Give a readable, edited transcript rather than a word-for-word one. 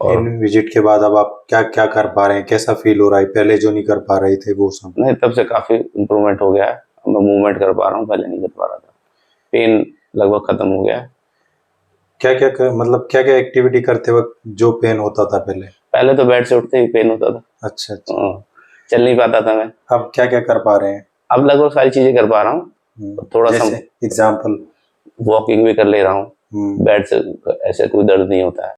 और in visit के बाद अब आप क्या क्या कर पा रहे हैं, कैसा फील हो रहा है पहले जो नहीं कर पा रहे थे वो सब? नहीं, तब से काफ़ी इम्प्रूवमेंट हो गया है। अब मैं मूवमेंट कर पा रहा हूँ, पहले नहीं कर पा रहा था। पेन लगभग खत्म हो गया है। क्या क्या कर, मतलब क्या क्या एक्टिविटी करते वक्त जो पेन होता था पहले? पहले तो बेड से उठते ही पेन होता था। अच्छा अच्छा। हाँ, चल नहीं पाता था मैं। अब क्या क्या कर पा रहे हैं? अब लगभग सारी चीज़ें कर पा रहा हूँ। थोड़ा सा जैसे एग्जाम्पल? वॉकिंग भी कर ले रहा हूँ। बेड से ऐसे कोई दर्द नहीं होता है।